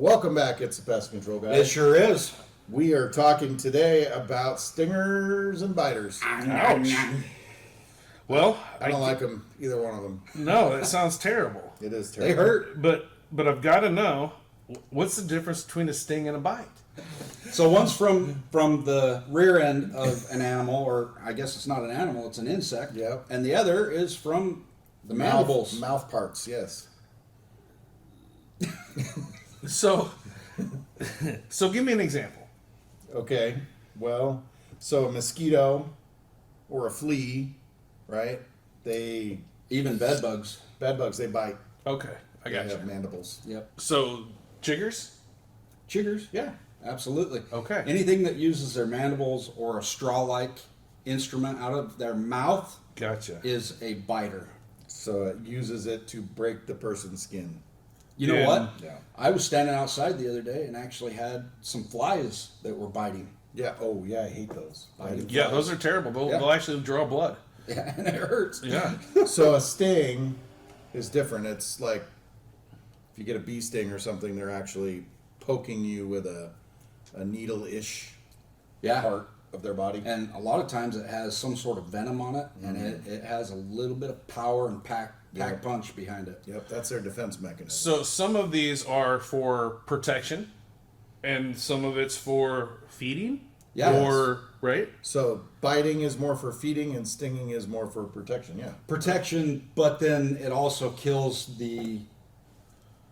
Welcome back. It's the Pest Control Guy. It sure is. We are talking today about stingers and biters. Ouch. Well, I don't like them, either one of them. No, that sounds terrible. It is They terrible. hurt. But I've got to know, what's the difference between a sting and a bite? So one's from the rear end of an animal, or I guess it's not an animal, it's an insect. Yep. And the other is from the mandibles. Mouth parts, yes. So give me an example. Okay. Well, so a mosquito or a flea, right? Even bed bugs. Bed bugs, they bite. Okay, I got They you. have mandibles. Yep. So chiggers? Chiggers. Yeah. Absolutely. Okay. Anything that uses their mandibles or a straw-like instrument out of their mouth Gotcha. is a biter. So it uses it to break the person's skin. You know Yeah. what? Yeah. I was standing outside the other day and actually had some flies that were biting. Yeah. Oh, yeah, I hate those. Biting Yeah, flies. those are terrible. They'll, Yeah. they'll actually draw blood. Yeah, and it hurts. Yeah. So a sting is different. It's like if you get a bee sting or something, they're actually poking you with a needle-ish Yeah. part of their body. And a lot of times it has some sort of venom on it, and it has a little bit of power and pack punch behind it. Yep, that's their defense mechanism. So some of these are for protection, and some of it's for feeding. Yeah. Or right. So biting is more for feeding and stinging is more for protection, yeah. Protection, but then it also kills the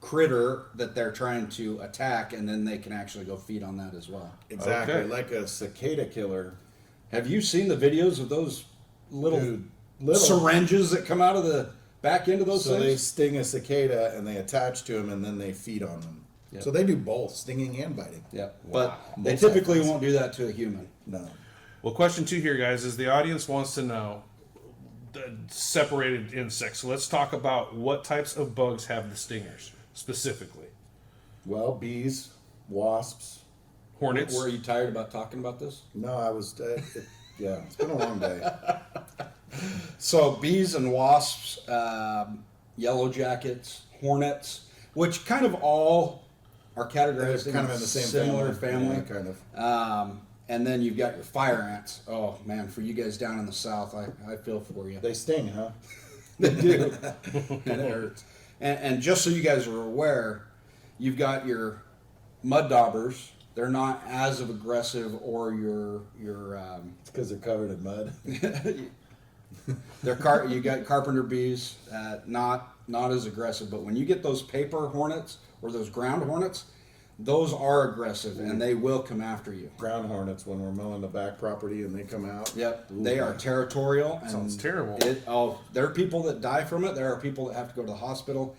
critter that they're trying to attack, and then they can actually go feed on that as well. Exactly, Okay. like a cicada killer. Have you seen the videos of those little, Dude, little. syringes that come out of the back end of those So they things? sting a cicada and they attach to them and then they feed on them. Yep. So they do both, stinging and biting. Yeah, but they Both typically sides. won't do that to a human. No. Well, question 2 here, guys, is the audience wants to know the separated insects. So let's talk about what types of bugs have the stingers specifically. Well, bees, wasps. Hornets. Were you tired about talking about this? No, I was. Yeah, it's been a long day. So bees and wasps, yellow jackets, hornets, which kind of all are categorized They're kind of in the same similar family. Yeah, kind of. And then you've got your fire ants. Oh man, for you guys down in the south, I feel for you. They sting, huh? They do, and it hurts. And just so you guys are aware, you've got your mud daubers. They're not as of aggressive, or your It's because they're covered in mud. you got carpenter bees, not as aggressive. But when you get those paper hornets or those ground hornets, those are aggressive and they will come after you. Ground hornets when we're mowing the back property and they come out. Yep, Ooh, they are territorial. And Sounds terrible. There are people that die from it. There are people that have to go to the hospital.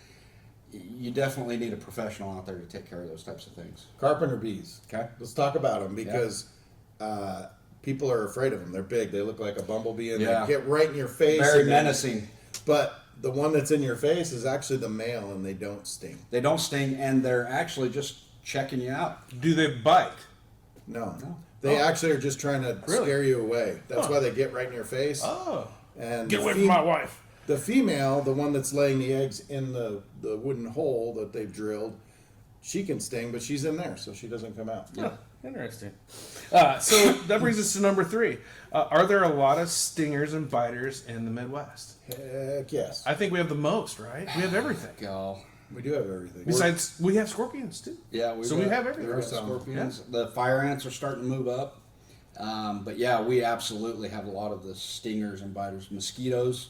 You definitely need a professional out there to take care of those types of things. Carpenter bees. Okay. Let's talk about them because people are afraid of them. They're big. They look like a bumblebee and Yeah. they get right in your face. Very and then- menacing. But the one that's in your face is actually the male and they don't sting. They don't sting, and they're actually just checking you out. Do they bite? No. They actually are just trying to Really? scare you away. That's Huh. why they get right in your face. Oh. And Get the away from my wife. The female, the one that's laying the eggs in the wooden hole that they've drilled, she can sting, but she's in there, so she doesn't come out. Yeah. Interesting. So that brings us to number 3. Are there a lot of stingers and biters in the Midwest? Heck yes. I think we have the most, right? We have everything. Go. We do have everything. Besides, we have scorpions too. Yeah, So we have everything. there are some. Scorpions. The fire ants are starting to move up. But yeah, we absolutely have a lot of the stingers and biters. Mosquitoes,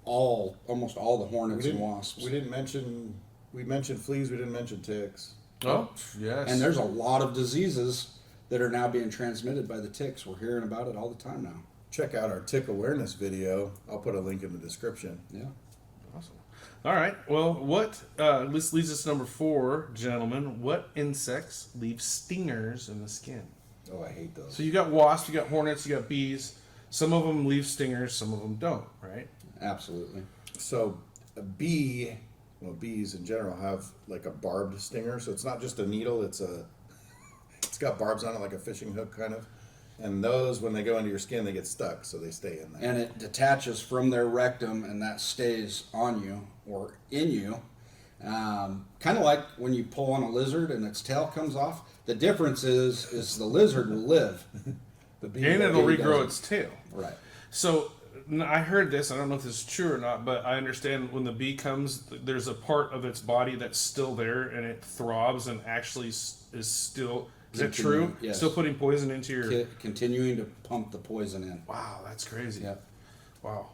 almost all the hornets and wasps. We mentioned fleas, we didn't mention ticks. Oh, yes. And there's a lot of diseases that are now being transmitted by the ticks. We're hearing about it all the time now. Check out our tick awareness video. I'll put a link in the description. Yeah. Awesome. All right. Well, this leads us to number 4, gentlemen. What insects leave stingers in the skin? Oh, I hate those. So you got wasps, you got hornets, you got bees. Some of them leave stingers, some of them don't, right? Absolutely. So bees in general have like a barbed stinger. So it's not just a needle, it's got barbs on it like a fishing hook kind of. And those, when they go into your skin, they get stuck, so they stay in there. And it detaches from their rectum, and that stays on you or in you Kind of like when you pull on a lizard and its tail comes off. The difference is the lizard will live. The bee, And it'll bee regrow doesn't. its tail. Right. So I heard this. I don't know if this is true or not, but I understand when the bee comes, there's a part of its body that's still there, and it throbs and actually is still. Is that true? Yes. Still putting poison into your. Continuing to pump the poison in. Wow, that's crazy. Yep. Wow.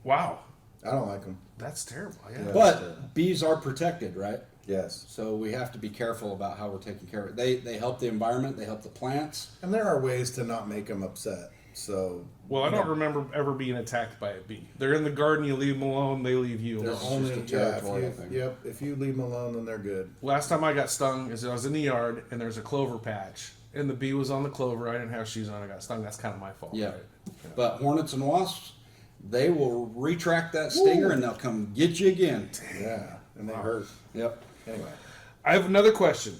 Wow, I don't like them. that's terrible. Yeah. Yeah. But bees are protected, right? Yes. So we have to be careful about how we're taking care of it. They help the environment. They help the plants. And there are ways to not make them upset. So Well, I don't remember ever being attacked by a bee. They're in the garden. You leave them alone. They leave you they're alone. It's only just a territorial thing. Yep. If you leave them alone, then they're good. Last time I got stung is I was in the yard and there's a clover patch and the bee was on the clover. I didn't have shoes on. I got stung. That's kind of my fault. Yeah. Right? But hornets and wasps, they will retract that stinger and they'll come get you again. Yeah. And they hurt. Yep. Anyway, I have another question.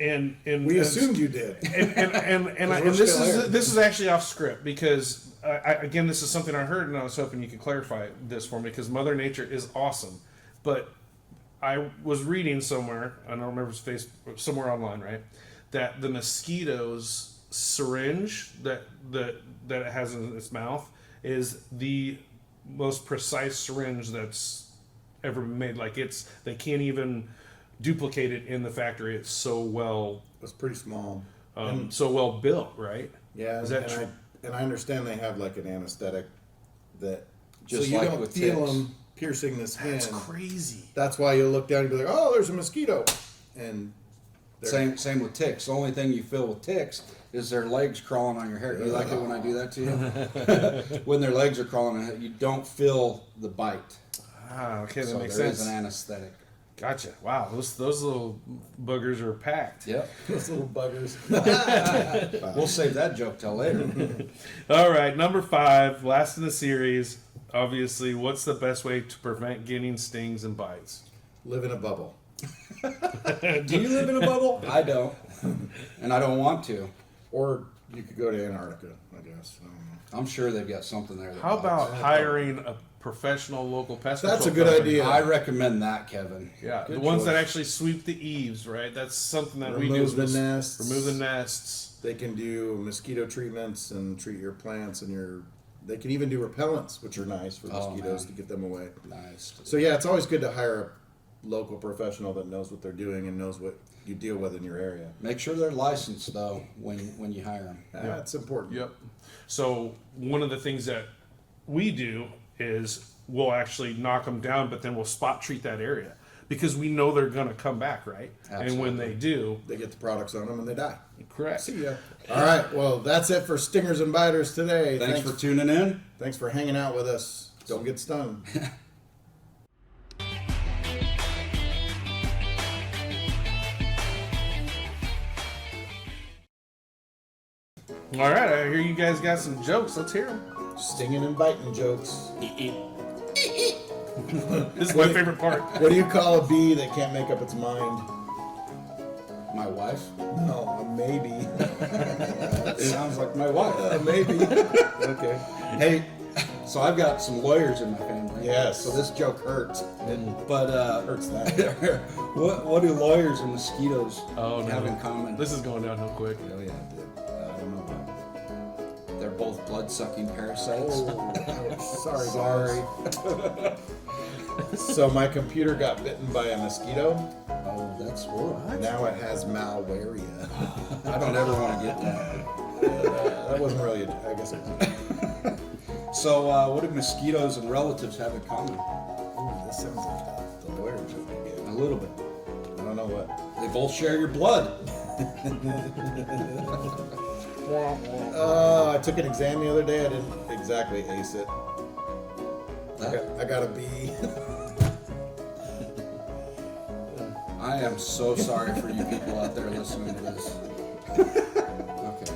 And we assumed you did. and we're this still here. is actually off script because again this is something I heard and I was hoping you could clarify this for me because Mother Nature is awesome, but I was reading somewhere, I don't remember if it's somewhere online, right, that the mosquito's syringe that it has in its mouth is the most precise syringe that's ever been made. Like they can't even duplicate it in the factory. It's so well It's pretty small. so well built, right? Yeah. Is that and true? I understand they have like an anesthetic that Just so you like don't with feel ticks. them piercing the skin. That's crazy. That's why you look down and be like, oh, there's a mosquito. And they're- Same with ticks. The only thing you feel with ticks is their legs crawling on your hair. You like it when I do that to you? When their legs are crawling on your hair, you don't feel the bite. Ah, okay, that So makes there sense. is an anesthetic. Gotcha. Wow, those little buggers are packed. Yep. those little buggers. We'll save that joke till later. All right, number 5, last in the series. Obviously, what's the best way to prevent getting stings and bites? Live in a bubble. Do you live in a bubble? I don't. And I don't want to. Or you could go to Antarctica, I guess. I don't know. I'm sure they've got something there. that How bites. about hiring a professional local pest That's control a good company? idea. I recommend that, Kevin. Yeah, Good the ones that choice. actually sweep the eaves, right? That's something that we do. Remove the nests. Remove the nests. They can do mosquito treatments and treat your plants and your. They can even do repellents, which are nice for Oh, mosquitoes man. to get them away. Nice. So yeah, it's always good to hire a local professional that knows what they're doing and knows what you deal with in your area. Make sure they're licensed though when you hire them. That's important. Yep. So one of the things that we do is we'll actually knock them down, but then we'll spot treat that area because we know they're going to come back, right? And when they do, They get the products on them and they die. correct. See ya. All right. Well, that's it for Stingers and Biters today. Thanks for tuning in. Thanks for hanging out with us. Don't get stung. All right, I hear you guys got some jokes. Let's hear them. Stinging and biting jokes. This is my favorite part. What do you call a bee that can't make up its mind? My wife. No, a maybe. It sounds like my wife. A maybe. Okay. Hey, so I've got some lawyers in my family. Yes. So this joke hurts. But Hurts that. what do lawyers and mosquitoes Oh, have no. in common? This is going downhill quick. Oh yeah, it did. I don't know about. They're both blood-sucking parasites. Sorry. Sorry. guys. So my computer got bitten by a mosquito. Oh, that's horrible. Now it has malaria. I don't ever want to get that. That wasn't really. I guess it was. So, what do mosquitoes and relatives have in common? Ooh, this sounds like the lawyer joke again. A little bit. I don't know what. They both share your blood. I took an exam the other day. I didn't exactly ace it. I got a B. I am so sorry for you people out there listening to this. Okay.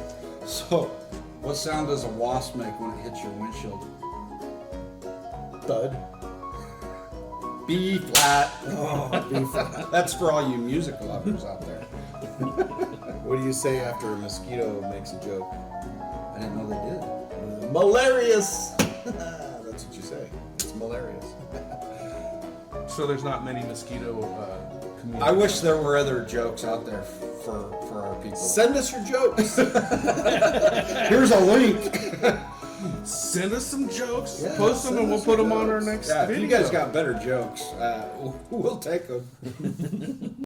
So, what sound does a wasp make when it hits your windshield? Thud. B flat. Oh, B flat. That's for all you music lovers out there. What do you say after a mosquito makes a joke? I didn't know they did. Malarious. That's what you say. It's malarious. so there's not many mosquito communities. I wish there were other jokes out there for our people. Send us your jokes. Here's a link. Send us some jokes, Yeah, post them, send and we'll us put your them on our jokes. next Yeah, if video. you guys got better jokes, we'll take them.